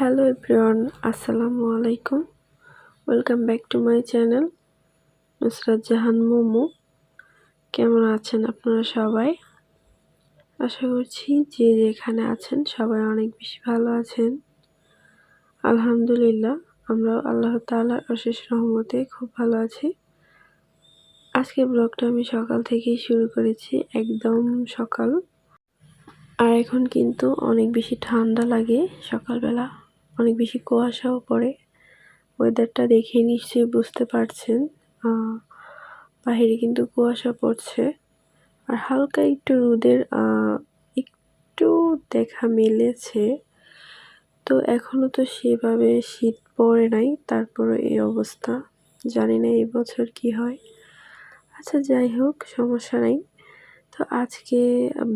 Hello everyone, আসসালামু আলাইকুম। Welcome back to my channel Nusrat Jahan Momo. কেমন আছেন আপনারা সবাই? আশা করছি যে যেখানে আছেন সবাই অনেক বেশি ভালো আছেন। আলহামদুলিল্লাহ, আমরা আল্লাহ তাআলার অশেষ রহমতে খুব ভালো আছি। আজকে ব্লগটা আমি সকাল থেকেই শুরু করেছি, একদম সকাল। আর এখন কিন্তু অনেক বেশি ঠান্ডা লাগে, সকালবেলা অনেক বেশি কুয়াশাও পড়ে। ওয়েদারটা দেখে নিশ্চয়ই বুঝতে পারছেন, বাহিরে কিন্তু কুয়াশা পড়ছে আর হালকা একটু রোদের একটু দেখা মিলেছে। তো এখনো তো সেভাবে শীত পড়ে নাই, তারপরে এই অবস্থা। জানি না এই বছর কি হয়। আচ্ছা, যাই হোক, সমস্যা নাই। তো আজকে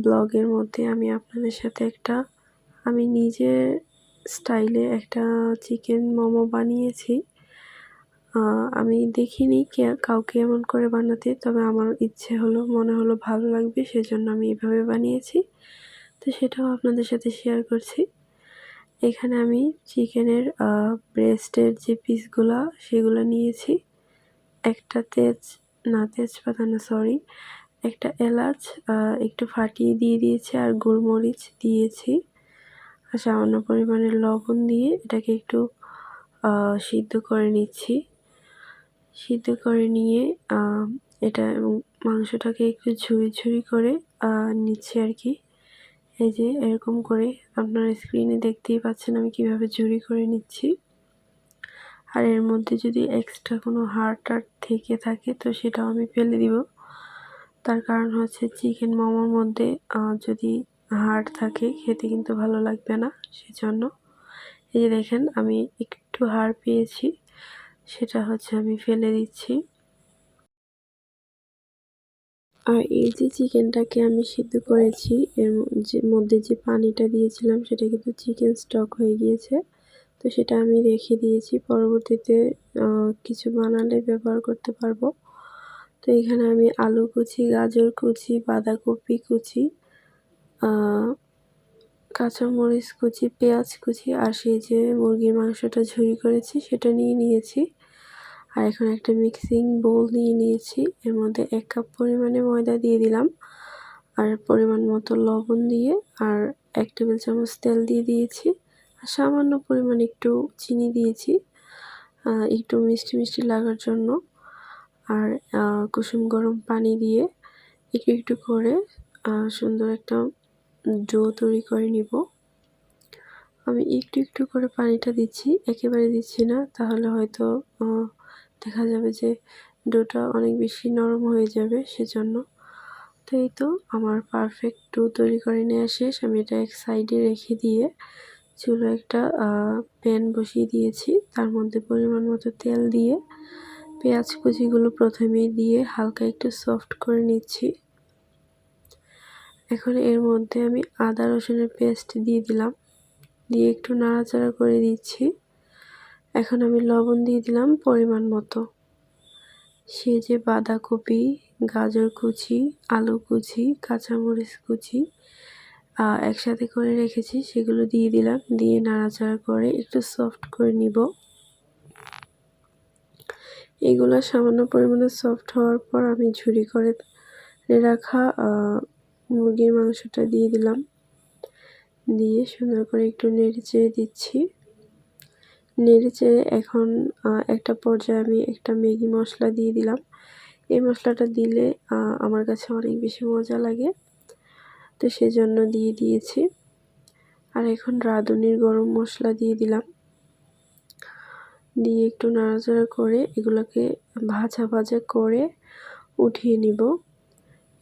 ব্লগের মধ্যে আমি আপনাদের সাথে আমি নিজের স্টাইলে একটা চিকেন মোমো বানিয়েছি। আমি দেখিনি কাউকে এমন করে বানাতে, তবে আমার ইচ্ছে হলো, মনে হলো ভালো লাগবে, সেজন্য আমি এভাবে বানিয়েছি। তো সেটাও আপনাদের সাথে শেয়ার করছি। এখানে আমি চিকেনের ব্রেস্টের যে পিসগুলা সেগুলো নিয়েছি। একটা তেজপাতা না, সরি, একটা এলাচ একটু ফাটিয়ে দিয়ে দিয়েছি, আর গোলমরিচ দিয়েছি, আর সামান্য পরিমাণে লবণ দিয়ে এটাকে একটু সিদ্ধ করে নিচ্ছি। সিদ্ধ করে নিয়ে এটা এবং মাংসটাকে একটু ঝুড়ি করে নিচ্ছি আর কি। এই যে এরকম করে আপনারা স্ক্রিনে দেখতেই পাচ্ছেন আমি কিভাবে ঝুড়ি করে নিচ্ছি। আর এর মধ্যে যদি এক্সট্রা কোনো হাড় থেকে থাকে তো সেটাও আমি ফেলে দিব। তার কারণ হচ্ছে চিকেন মোমোর মধ্যে যদি হাড় থাকে খেতে কিন্তু ভালো লাগবে না, সেজন্য। এই যে দেখেন আমি একটু হাড় পেয়েছি, সেটা হচ্ছে আমি ফেলে দিচ্ছি। আর এই যে চিকেনটাকে আমি সিদ্ধ করেছি, এর মধ্যে যে পানিটা দিয়েছিলাম সেটা কিন্তু চিকেন স্টক হয়ে গিয়েছে। তো সেটা আমি রেখে দিয়েছি, পরবর্তীতে কিছু বানালে ব্যবহার করতে পারবো। তো এখানে আমি আলু কুচি, গাজর কুচি, বাঁধাকপি কুচি, কাঁচামরিচ কুচি, পেঁয়াজ কুচি, আর সেই যে মুরগির মাংসটা ঝুরি করেছি সেটা নিয়ে নিয়েছি। আর এখন একটা মিক্সিং বোল নিয়ে নিয়েছি, এর মধ্যে 1 কাপ পরিমাণে ময়দা দিয়ে দিলাম, আর পরিমাণ মতো লবণ দিয়ে, আর 1 টেবিল চামচ তেল দিয়ে দিয়েছি, আর সামান্য পরিমাণে একটু চিনি দিয়েছি, একটু মিষ্টি মিষ্টি লাগার জন্য। আর কুসুম গরম পানি দিয়ে একটু একটু করে সুন্দর একটা ডো তৈরি করে নিব। আমি একটু একটু করে পানিটা দিচ্ছি, একেবারে দিচ্ছি না, তাহলে হয়তো দেখা যাবে যে ডোটা অনেক বেশি নরম হয়ে যাবে, সেজন্য। তো এই তো আমার পারফেক্ট ডো তৈরি করে নেওয়া শেষ। আমি এটা এক সাইডে রেখে দিয়ে চুলো একটা প্যান বসিয়ে দিয়েছি, তার মধ্যে পরিমাণ মতো তেল দিয়ে পেঁয়াজ কুচিগুলো প্রথমেই দিয়ে হালকা একটু সফট করে নিচ্ছি। এখন এর মধ্যে আমি আদা রসুনের পেস্ট দিয়ে দিলাম, দিয়ে একটু নাড়াচাড়া করে দিচ্ছি। এখন আমি লবণ দিয়ে দিলাম পরিমাণ মতো। সে যে বাঁধাকপি, গাজর কুচি, আলু কুচি, কাঁচামরিচ কুচি একসাথে করে রেখেছি সেগুলো দিয়ে দিলাম, দিয়ে নাড়াচাড়া করে একটু সফট করে নিব। এগুলো সামান্য পরিমাণে সফট হওয়ার পর আমি ঝুরি করে রাখা মুরগির মাংসটা দিয়ে দিলাম, দিয়ে সুন্দর করে একটু নেড়েচেড়ে দিচ্ছি। নেড়েচেড়ে এখন একটা পর্যায়ে আমি একটা ম্যাগি মশলা দিয়ে দিলাম। এই মশলাটা দিলে আমার কাছে অনেক বেশি মজা লাগে, তো সেজন্য দিয়ে দিয়েছি। আর এখন রাঁধুনির গরম মশলা দিয়ে দিলাম, দিয়ে একটু নাড়াচাড়া করে এগুলোকে ভাজা ভাজা করে উঠিয়ে নিব।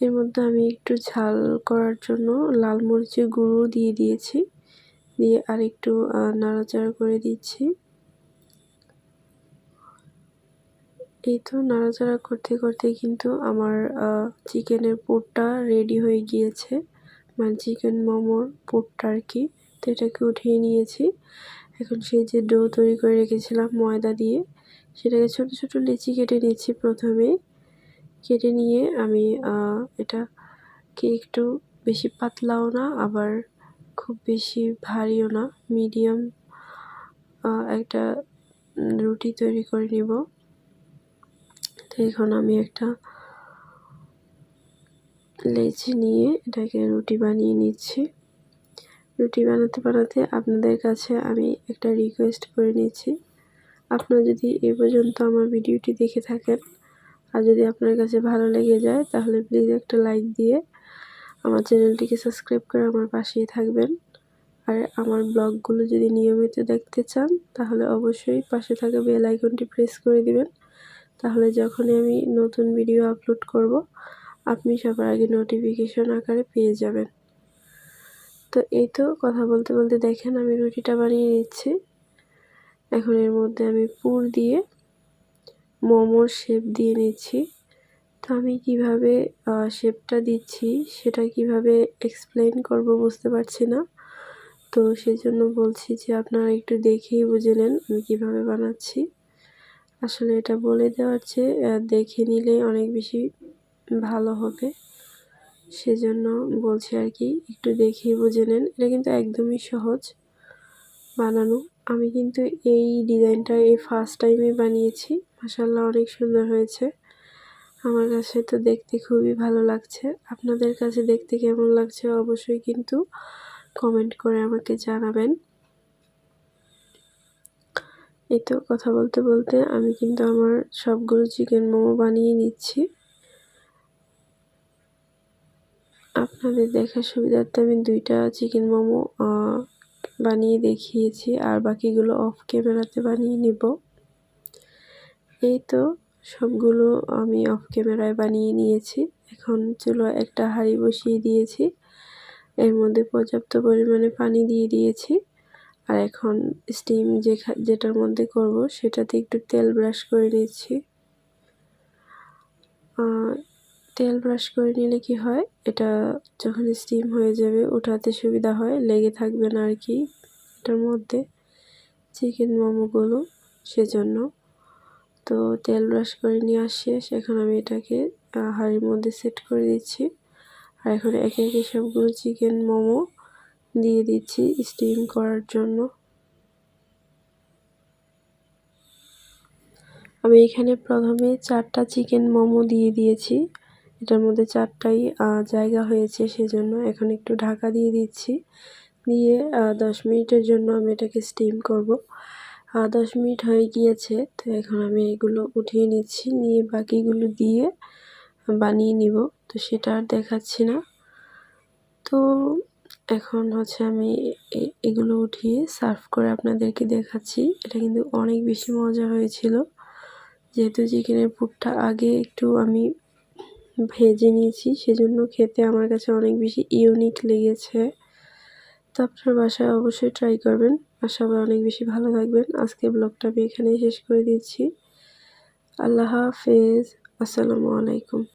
এর মধ্যে আমি একটু ঝাল করার জন্য লাল মরিচের গুঁড়ো দিয়ে দিয়েছি, দিয়ে আর একটু নাড়াচাড়া করে দিচ্ছি। এই তো নাড়াচাড়া করতে করতে কিন্তু আমার চিকেনের পুরটা রেডি হয়ে গিয়েছে, মানে চিকেন মোমোর পুরটা আর কি। তো এটাকে উঠিয়ে নিয়েছি। এখন সেই যে ডো তৈরি করে রেখেছিলাম ময়দা দিয়ে, সেটাকে ছোট ছোট লেচি কেটে নিচ্ছি প্রথমে। কেটে নিয়ে আমি এটাকে একটু বেশি পাতলাও না, আবার খুব বেশি ভারীও না, মিডিয়াম একটা রুটি তৈরি করে নিব। তো এখন আমি একটা লেচি নিয়ে এটাকে রুটি বানিয়ে নিচ্ছি। রুটি বানাতে বানাতে আপনাদের কাছে আমি একটা রিকোয়েস্ট করে নিচ্ছি। আপনারা যদি এ পর্যন্ত আমার ভিডিওটি দেখে থাকেন আর যদি আপনার কাছে ভালো লেগে যায় তাহলে প্লিজ একটা লাইক দিয়ে আমার চ্যানেলটিকে সাবস্ক্রাইব করে আমার পাশেই থাকবেন। আর আমার ব্লগগুলো যদি নিয়মিত দেখতে চান তাহলে অবশ্যই পাশে থাকা বেল আইকনটি প্রেস করে দিবেন। তাহলে যখনই আমি নতুন ভিডিও আপলোড করব আপনি সবার আগে নোটিফিকেশন আকারে পেয়ে যাবেন। তো এই তো কথা বলতে বলতে দেখেন আমি রুটিটা বানিয়ে নিচ্ছি। এখন এর মধ্যে আমি পুর দিয়ে মোমোর শেপ দিয়ে নিচ্ছি। তো আমি কিভাবে শেপটা দিচ্ছি সেটা কিভাবে এক্সপ্লেইন করব বুঝতে পারছি না। তো সেজন্য বলছি যে আপনারা একটু দেখেই বুঝে নেন আমি কিভাবে বানাচ্ছি। আসলে এটা বলে দেওয়ার চেয়ে দেখে নিলে অনেক বেশি ভালো হবে। সেজন্য বলছি আর কি, একটু দেখেই বুঝে নেন। এটা কিন্তু একদমই সহজ বানানো। আমি কিন্তু এই ডিজাইনটা এই ফার্স্ট টাইমে বানিয়েছি। মাশাআল্লাহ অনেক সুন্দর হয়েছে। আমার কাছে তো দেখতে খুবই ভালো লাগছে। আপনাদের কাছে দেখতে কেমন লাগছে অবশ্যই কিন্তু কমেন্ট করে আমাকে জানাবেন। এই তো কথা বলতে বলতে আমি কিন্তু আমার সবগুলো চিকেন মোমো বানিয়ে নিচ্ছি। আপনাদের দেখার সুবিধার্থে আমি 2টা চিকেন মোমো বানিয়ে দেখিয়েছি আর বাকিগুলো অফ ক্যামেরাতে বানিয়ে নিব। এই তো সবগুলো আমি অফ ক্যামেরায় বানিয়ে নিয়েছি। এখন চুলায় একটা হাঁড়ি বসিয়ে দিয়েছি, এর মধ্যে পর্যাপ্ত পরিমাণে পানি দিয়ে দিয়েছি। আর এখন স্টিম যেটার মধ্যে করব সেটাতে একটু তেল ব্রাশ করে নিচ্ছি। তেল ব্রাশ করে নিলে কি হয়, এটা যখন স্টিম হয়ে যাবে ওঠাতে সুবিধা হয়, লেগে থাকবে না আর কি এটার মধ্যে চিকেন মোমোগুলো, সেজন্য। তো তেল ব্রাশ করে নিয়ে শেষ। এখন আমি এটাকে হাঁড়ির মধ্যে সেট করে দিচ্ছি। আর এখন একে একে সবগুলো চিকেন মোমো দিয়ে দিচ্ছি স্টিম করার জন্য। আমি এখানে প্রথমে 4টা চিকেন মোমো দিয়ে দিয়েছি। এটার মধ্যে 4টাই জায়গা হয়েছে, সেজন্য এখন একটু ঢাকা দিয়ে দিচ্ছি। দিয়ে 10 মিনিটের জন্য আমি এটাকে স্টিম করব। 10 মিনিট হয়ে গিয়েছে, তো এখন আমি এগুলো উঠিয়ে নিচ্ছি, নিয়ে বাকিগুলো দিয়ে বানিয়ে নিব। তো সেটা আর দেখাচ্ছি না। তো এখন হচ্ছে আমি এগুলো উঠিয়ে সার্ভ করে আপনাদেরকে দেখাচ্ছি। এটা কিন্তু অনেক বেশি মজা হয়েছিল, যেহেতু চিকেনের পুরটা আগে একটু আমি ভেজে নিয়েছি, সেজন্য খেতে আমার কাছে অনেক বেশি ইউনিক লেগেছে। তো আপনার বাসায় অবশ্যই ট্রাই করবেন। আর সবাই অনেক বেশি ভালো থাকবেন। আজকে ব্লগটা আমি এখানেই শেষ করে দিচ্ছি। আল্লাহ হাফেজ। আসসালামু আলাইকুম।